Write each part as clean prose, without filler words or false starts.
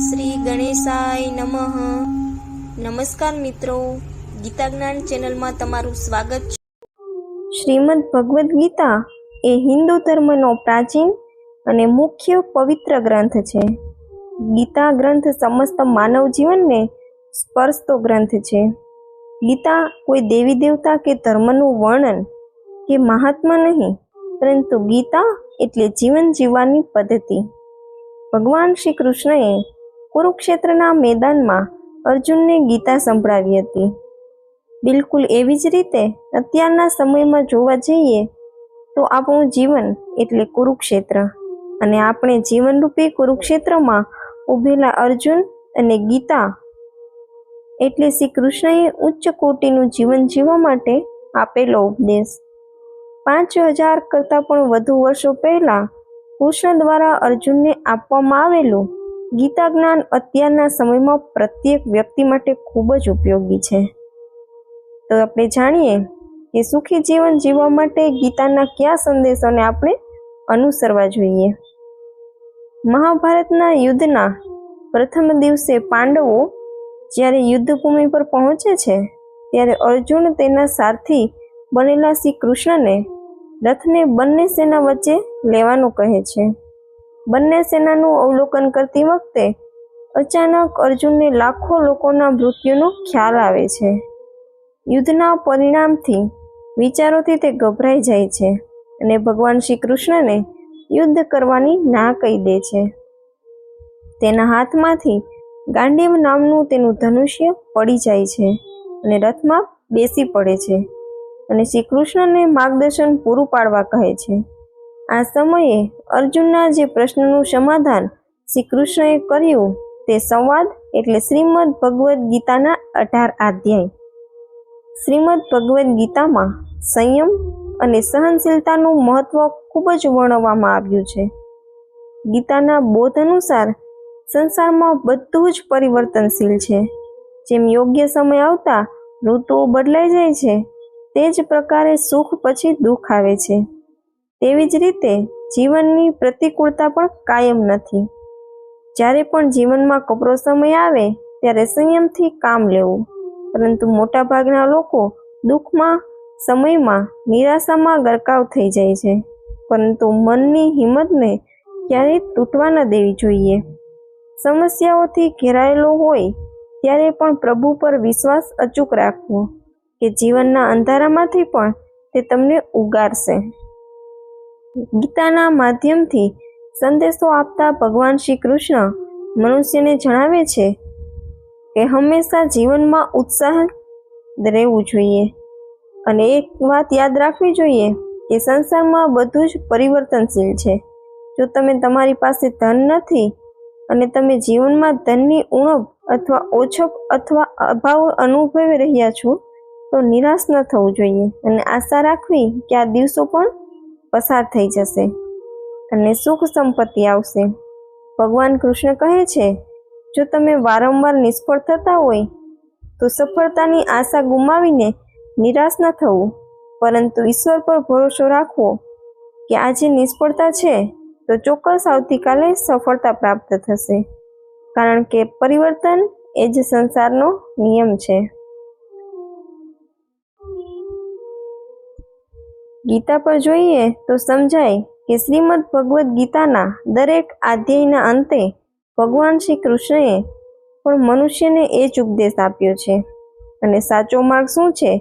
શ્રી ગણેશાય નમઃ. નમસ્કાર મિત્રો, ગીતા જ્ઞાન ચેનલમાં તમારું સ્વાગત છે. શ્રીમદ ભગવદ્ ગીતા એ હિન્દુ ધર્મનો પ્રાચીન અને મુખ્ય પવિત્ર ગ્રંથ છે. ગીતા ગ્રંથ સમસ્ત માનવ જીવનને સ્પર્શતો ગ્રંથ છે. ગીતા કોઈ દેવી દેવતા કે ધર્મનું વર્ણન કે મહાત્મા નહીં, પરંતુ ગીતા એટલે જીવન જીવવાની પદ્ધતિ. ભગવાન શ્રી કૃષ્ણએ કુરુક્ષેત્રના મેદાનમાં અર્જુનને ગીતા સંભળાવી હતી. બિલકુલ એવી જ રીતે અત્યારના સમયમાં જોવા જઈએ તો આપણું જીવન એટલે કુરુક્ષેત્ર, અને આપણે જીવનરૂપી કુરુક્ષેત્રમાં ઊભેલા અર્જુન અને ગીતા એટલે શ્રી કૃષ્ણએ ઉચ્ચ કોટીનું જીવન જીવવા માટે આપેલો ઉપદેશ. 5000 કરતાં પણ વધુ વર્ષો પહેલાં કૃષ્ણ દ્વારા અર્જુનને આપવામાં આવેલું ગીતા જ્ઞાન અત્યારના સમયમાં પ્રત્યેક વ્યક્તિ માટે ખૂબ જ ઉપયોગી છે. તો આપણે જાણીએ કે સુખી જીવન જીવવા માટે ગીતાના કયા સંદેશોને આપણે અનુસરવા જોઈએ. મહાભારતના યુદ્ધના પ્રથમ દિવસે પાંડવો જ્યારે યુદ્ધભૂમિ પર પહોંચે છે, ત્યારે અર્જુન તેના સારથી બનેલા શ્રી કૃષ્ણને રથને બંને સેના વચ્ચે લેવાનું કહે છે. બંને સેનાનું અવલોકન કરતી વખતે અચાનક અર્જુનને લાખો લોકોના મૃત્યુનો ખ્યાલ આવે છે. યુદ્ધના પરિણામથી વિચારોથી તે ગભરાઈ જાય છે અને ભગવાન શ્રી કૃષ્ણને યુદ્ધ કરવાની ના કહી દે છે. તેના હાથમાંથી ગાંડીવ નામનું તેનું ધનુષ્ય પડી જાય છે અને રથમાં બેસી પડે છે અને શ્રી કૃષ્ણને માર્ગદર્શન પૂરું પાડવા કહે છે. આ સમયે અર્જુનના જે પ્રશ્નનું સમાધાન શ્રી કૃષ્ણએ કર્યું તે સંવાદ એટલે શ્રીમદ ભગવદ્ ગીતાના 18 અધ્યાય. શ્રીમદ ભગવદ્ ગીતામાં સંયમ અને સહનશીલતાનું મહત્વ ખૂબ જ વર્ણવવામાં આવ્યું છે. ગીતાના બોધ અનુસાર સંસારમાં બધું જ પરિવર્તનશીલ છે. જેમ યોગ્ય સમય આવતા ઋતુઓ બદલાઈ જાય છે, તે જ પ્રકારે સુખ પછી દુઃખ આવે છે. તેવી જ રીતે જીવનની પ્રતિકૂળતા પણ કાયમ નથી. જ્યારે પણ જીવનમાં કપરો સમય આવે ત્યારે સંયમથી કામ લેવું, પરંતુ મોટાભાગના લોકો દુઃખમાં સમયમાં નિરાશામાં ગરકાવ થઈ જાય છે. પરંતુ મનની હિંમતને ક્યારેય તૂટવા ન દેવી જોઈએ. સમસ્યાઓથી ઘેરાયેલો હોય ત્યારે પણ પ્રભુ પર વિશ્વાસ અચૂક રાખવો કે જીવનના અંધારામાંથી પણ તે તમને ઉગારશે. ગીતાના માધ્યમથી સંદેશો આપતા ભગવાન શ્રી કૃષ્ણ મનુષ્યને જણાવે છે કે હંમેશા જીવનમાં ઉત્સાહ રહેવું જોઈએ અને એક વાત યાદ રાખવી જોઈએ કે સંસારમાં બધું જ પરિવર્તનશીલ છે. જો તમે તમારી પાસે ધન નથી અને તમે જીવનમાં ધનની ઉણપ અથવા ઓછપ અથવા અભાવ અનુભવી રહ્યા છો, તો નિરાશ ન થવું જોઈએ અને આશા રાખવી કે આ દિવસો પણ પસાર થઈ જશે અને સુખ સંપત્તિ આવશે. ભગવાન કૃષ્ણ કહે છે, જો તમે વારંવાર નિષ્ફળ થતા હોય તો સફળતાની આશા ગુમાવીને નિરાશ ન થવું, પરંતુ ઈશ્વર પર ભરોસો રાખવો કે આજે નિષ્ફળતા છે તો ચોક્કસ આવતીકાલે સફળતા પ્રાપ્ત થશે, કારણ કે પરિવર્તન એ જ સંસારનો નિયમ છે. ગીતા પર જોઈએ તો સમજાય કે શ્રીમદ ભગવદ્ ગીતાના દરેક અધ્યાયના અંતે ભગવાન શ્રી કૃષ્ણએ પણ મનુષ્યને એ જ ઉપદેશ આપ્યો છે અને સાચો માર્ગ શું છે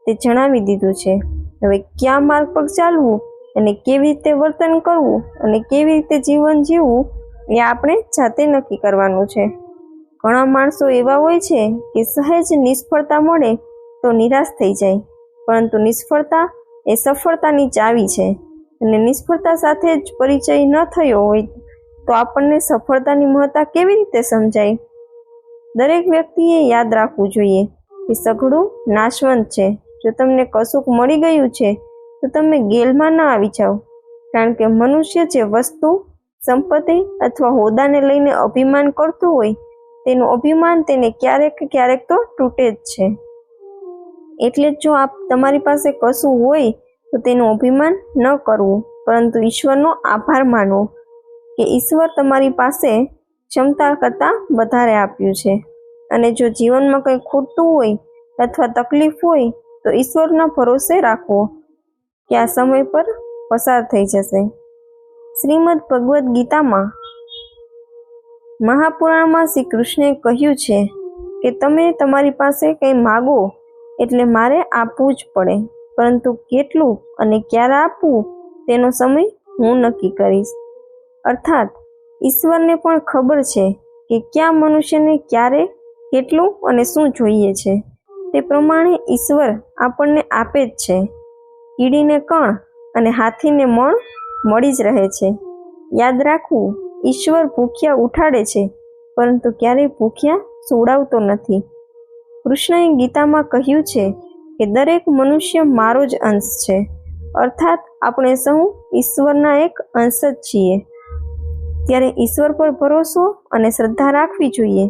તે જણાવી દીધું છે. હવે કયા માર્ગ પર ચાલવું અને કેવી રીતે વર્તન કરવું અને કેવી રીતે જીવન જીવવું એ આપણે જાતે નક્કી કરવાનું છે. ઘણા માણસો એવા હોય છે કે સહેજ નિષ્ફળતા મળે તો નિરાશ થઈ જાય, પરંતુ નિષ્ફળતા એ સફળતાની ચાવી છે અને નિષ્ફળતા સાથે જ પરિચય ન થયો હોય તો આપણને સફળતાની મહત્તા કેવી રીતે સમજાય. દરેક વ્યક્તિએ યાદ રાખવું જોઈએ કે સઘળું નાશવંત છે. જો તમને કશુંક મળી ગયું છે તો તમે ગેલમાં ન આવી જાઓ, કારણ કે મનુષ્ય જે વસ્તુ, સંપત્તિ અથવા હોદ્દાને લઈને અભિમાન કરતું હોય તેનું અભિમાન તેને ક્યારેક તો તૂટે જ છે. એટલે જ જો તમારી પાસે કશું હોય તો તેનું અભિમાન ન કરવું, પરંતુ ઈશ્વરનો આભાર માનવો કે ઈશ્વર તમારી પાસે ક્ષમતા કરતાં વધારે આપ્યું છે. અને જો જીવનમાં કંઈ ખોટું હોય અથવા તકલીફ હોય તો ઈશ્વરના ભરોસે રાખવો કે આ સમય પર પસાર થઈ જશે. શ્રીમદ ભગવદ્ ગીતામાં મહાપુરાણમાં શ્રી કૃષ્ણે કહ્યું છે કે તમે તમારી પાસે કંઈ માગો એટલે મારે આપવું જ પડે, પરંતુ કેટલું અને ક્યારે આપવું તેનો સમય હું નક્કી કરીશ. અર્થાત ઈશ્વરને પણ ખબર છે કે કયા મનુષ્યને ક્યારે, કેટલું અને શું જોઈએ છે. તે પ્રમાણે ઈશ્વર આપણને આપે જ છે. કીડીને કણ અને હાથીને મણ મળી જ રહે છે. યાદ રાખવું, ઈશ્વર ભૂખ્યા ઉઠાડે છે, પરંતુ ક્યારેય ભૂખ્યા સુવડાવતો નથી. કૃષ્ણએ ગીતામાં કહ્યું છે કે દરેક મનુષ્ય મારો જ અંશ છે. અર્થાત આપણે સૌ ઈશ્વરના એક અંશ જ છીએ. ત્યારે ઈશ્વર પર ભરોસો અને શ્રદ્ધા રાખવી જોઈએ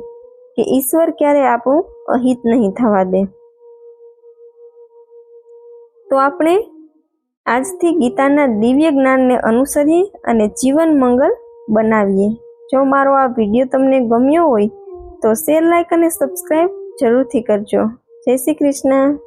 કે ઈશ્વર ક્યારે આપણું અહિત નહીં થવા દે. તો આપણે આજથી ગીતાના દિવ્ય જ્ઞાનને અનુસરીએ અને જીવન મંગલ બનાવીએ. જો મારો આ વિડીયો તમને ગમ્યો હોય તો શેર, લાઈક અને સબસ્ક્રાઈબ જરૂરથી કરજો. જય શ્રી કૃષ્ણ.